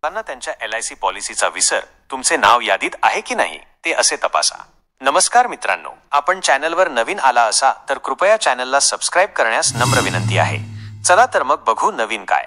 लोकांना त्यांच्या LIC पॉलिसीचा विसर तुमचे नाव यादीत आहे की नाही ते असे तपासा। नमस्कार मित्रांनो, आपण चॅनलवर नवीन आला असा तर कृपया चॅनलला सबस्क्राइब करण्यास नम्र विनंती आहे। चला तर मग बघू नवीन काय।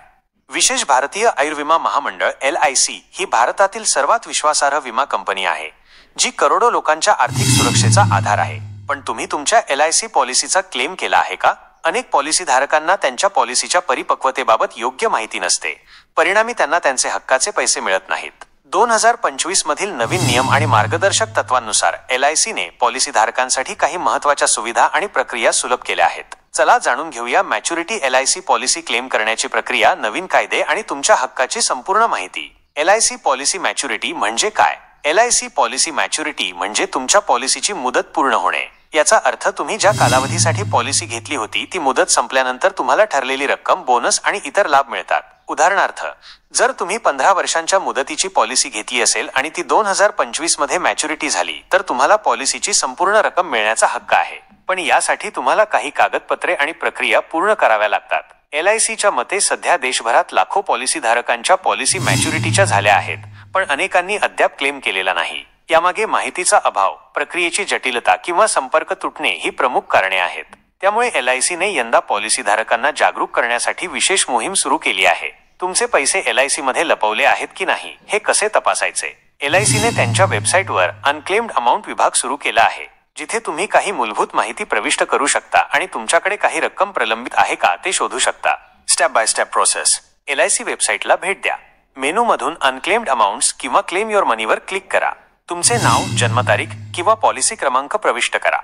विशेष भारतीय आयुर्विमा महामंडळ LIC ही भारतातील सर्वात विश्वासार्ह विमा कंपनी आहे, जी करोडो लोकांच्या आर्थिक सुरक्षेचा आधार आहे। पण तुम्ही तुमच्या LIC पॉलिसीचा क्लेम केला आहे का? अनेक पॉलिसीधारकांना त्यांच्या पॉलिसीच्या परिपक्वतेबाबत योग्य माहिती नसते, परिणामी त्यांना त्यांचे हक्काचे पैसे मिळत नाहीत। 2025 मधील नवीन नियम आणि मार्गदर्शक तत्वांनुसार LIC ने पॉलिसीधारकांसाठी काही महत्त्वाच्या सुविधा आणि प्रक्रिया सुलभ केल्या आहेत। चला जाणून घेऊया मॅच्युरिटी LIC पॉलिसी क्लेम करण्याची प्रक्रिया, नवीन कायदे आणि तुमच्या हक्काची संपूर्ण माहिती। LIC पॉलिसी मॅच्युरिटी म्हणजे काय? LIC पॉलिसी मॅच्युरिटी म्हणजे तुमच्या पॉलिसीची मुदत पूर्ण होणे। याचा अर्थ तुम्ही ज्या कालावधीसाठी पॉलिसी घेतली होती ती मुदत संपल्यानंतर तुम्हाला ठरलेली रक्कम, बोनस आणि इतर लाभ मिळतात। उदाहरणार्थ, जर तुम्ही 15 वर्षांच्या मुदतीची पॉलिसी घेतली असेल आणि ती 2025 मध्ये मॅच्युरिटी झाली तर तुम्हाला पॉलिसीची संपूर्ण रक्कम मिळण्याचा हक्क आहे। पण यासाठी तुम्हाला काही कागदपत्रे आणि प्रक्रिया पूर्ण कराव्या लागतात। LICच्या मते सध्या देशभरात लाखो पॉलिसीधारकांच्या पॉलिसी मॅच्युरिटीच्या झाल्या आहेत, पण अनेकांनी अद्याप क्लेम केलेला नाही। यामागे माहितीचा अभाव, प्रक्रियेची जटिलता किंवा संपर्क तुटणे ही प्रमुख कारणे आहेत। त्यामुळे LIC ने यंदा पॉलिसीधारकांना जागरूक करण्यासाठी विशेष मोहीम सुरू केली आहे। तुमचे पैसे LIC मध्ये लपवले आहेत की नाही हे कसे तपासायचे? LIC ने त्यांच्या वेबसाईटवर अनक्लेम्ड अमाउंट विभाग सुरू केला आहे, जिथे तुम्ही काही मूलभूत माहिती प्रविष्ट करू शकता आणि तुमच्याकडे काही रक्कम प्रलंबित आहे का ते शोधू शकता। Step by step process. LIC वेबसाईटला भेट द्या। मेनूमधून अनक्लेम्ड अमाउंट्स किंवा क्लेम युअर मनीवर क्लिक करा। तुमचे नाव, जन्मतारीख किंवा पॉलिसी क्रमांक प्रविष्ट करा।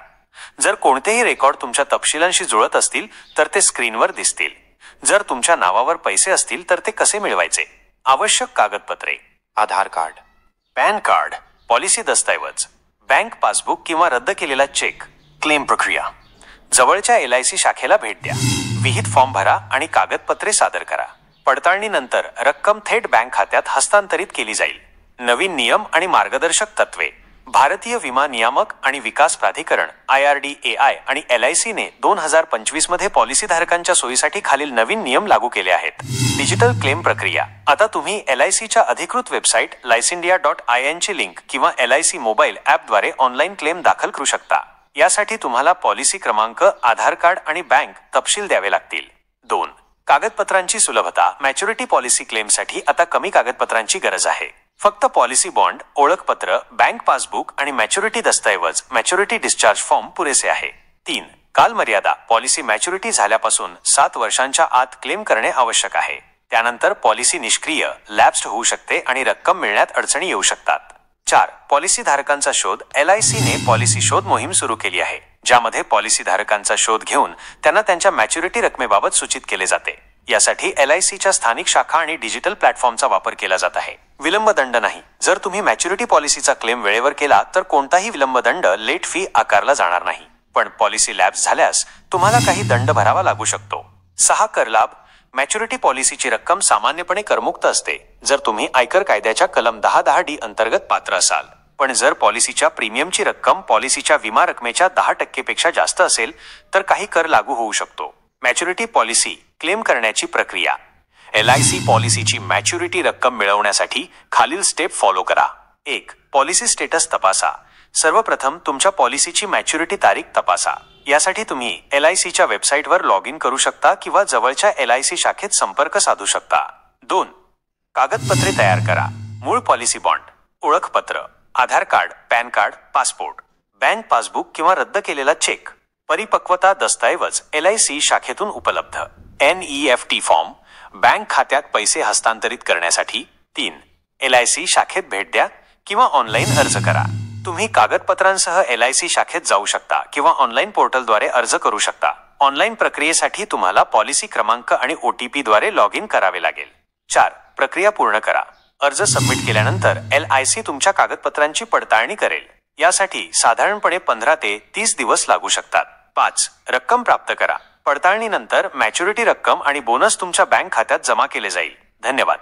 जर कोणतेही रेकॉर्ड तुमच्या तपशिलांशी जुळत असतील तर ते स्क्रीनवर दिसतील। जर तुमच्या नावावर पैसे असतील तर ते कसे मिळवायचे? आवश्यक कागदपत्रे: आधार कार्ड, पॅन कार्ड, पॉलिसी दस्तऐवज, बँक पासबुक किंवा रद्द केलेला चेक। क्लेम प्रक्रिया: जवळच्या LIC शाखेला भेट द्या, विहित फॉर्म भरा आणि कागदपत्रे सादर करा। पडताळणीनंतर रक्कम थेट बँक खात्यात हस्तांतरित केली जाईल। नवीन नियम आणि मार्गदर्शक तत्वे: भारतीय विमा नियामक आणि विकास प्राधिकरण IRDAI आणि LIC ने 2025 मध्ये पॉलिसीधारकांच्या सोयीसाठी खालील नवीन नियम लागू केले आहेत। डिजिटल क्लेम प्रक्रिया: आता तुम्ही LICच्या अधिकृत वेबसाईट licendia.in ची लिंक किंवा LIC मोबाईल ॲपद्वारे ऑनलाईन क्लेम दाखल करू शकता। यासाठी तुम्हाला पॉलिसी क्रमांक, आधार कार्ड आणि बँक तपशील द्यावे लागतील। 2. कागदपत्रांची सुलभता: मॅच्युरिटी पॉलिसी क्लेमसाठी आता कमी कागदपत्रांची गरज आहे। फक्त पॉलिसी बॉन्ड, ओळखपत्र, बँक पासबुक आणि मॅच्युरिटी दस्तऐवज मॅच्युरिटी डिस्चार्ज फॉर्म पुरेसे आहे। 3. कालमर्यादा: पॉलिसी मॅच्युरिटी झाल्यापासून 7 वर्षांच्या आत क्लेम करणे आवश्यक आहे। त्यानंतर पॉलिसी निष्क्रिय, लॅप्स्ड होऊ शकते आणि रक्कम मिळण्यात अडचणी येऊ शकतात। 4. पॉलिसीधारकांचा शोध: LIC ने पॉलिसी शोध मोहीम सुरू केली आहे, ज्यामध्ये पॉलिसीधारकांचा शोध घेऊन त्यांना त्यांच्या मॅच्युरिटी रकमेबाबत सूचित केले जाते। यासाठी LICच्या स्थानिक शाखा आणि डिजिटल प्लॅटफॉर्मचा वापर केला जात आहे। विलंब दंड नाही: जर तुम्ही मॅच्युरिटी पॉलिसीचा क्लेम वेळेवर केला तर कोणताही विलंब दंड, लेट फी आकारला जाणार नाही, पण पॉलिसी लॅप्स झाल्यास तुम्हाला काही दंड भरावा लागू शकतो। 6. कर लाभ: मॅच्युरिटी पॉलिसीची रक्कम सामान्यपणे करमुक्त असते, जर तुम्ही आयकर कायद्याच्या कलम 10(10)D अंतर्गत पात्र असाल। पण जर पॉलिसीच्या प्रीमियमची रक्कम पॉलिसीच्या विमा रकमेच्या 10% पेक्षा जास्त असेल तर काही कर लागू होऊ शकतो। मॅच्युरिटी पॉलिसी क्लेम करण्याची प्रक्रिया: LIC पॉलिसीची मॅच्युरिटी रक्कम मिळवण्यासाठी खालील स्टेप फॉलो करा। 1. पॉलिसी स्टेटस तपासा: सर्वप्रथम तुमच्या पॉलिसीची मॅच्युरिटी तारीख तपासा। यासाठी तुम्ही LICच्या वेबसाईटवर लॉग इन करू शकता किंवा जवळच्या LIC शाखेत संपर्क साधू शकता। 2. कागदपत्रे तयार करा: मूळ पॉलिसी बॉन्ड, ओळखपत्र, Aadhaar card, PAN card, passport, bank passbook किंवा रद्द केलेला चेक, परिपक्वता दस्तऐवज LIC शाखेतून उपलब्ध, NEFT फॉर्म, बँक खात्यात पैसे हस्तांतरित करण्यासाठी। 3. LIC शाखेत भेट द्या किंवा ऑनलाईन अर्ज करा: तुम्ही कागदपत्रांसह LIC शाखेत जाऊ शकता किंवा ऑनलाईन पोर्टलद्वारे अर्ज करू शकता। ऑनलाईन प्रक्रियेसाठी तुम्हाला पॉलिसी क्रमांक आणि OTP द्वारे लॉग इन करावे लागेल। 4. प्रक्रिया पूर्ण करा: अर्ज सबमिट केल्यानंतर LIC तुमच्या कागदपत्रांची पडताळणी करेल। यासाठी साधारणपणे 15 ते 30 दिवस लागू शकतात। 5. रक्कम प्राप्त करा: पडताळणीनंतर मॅच्युरिटी रक्कम आणि बोनस तुमच्या बँक खात्यात जमा केले जाईल। धन्यवाद।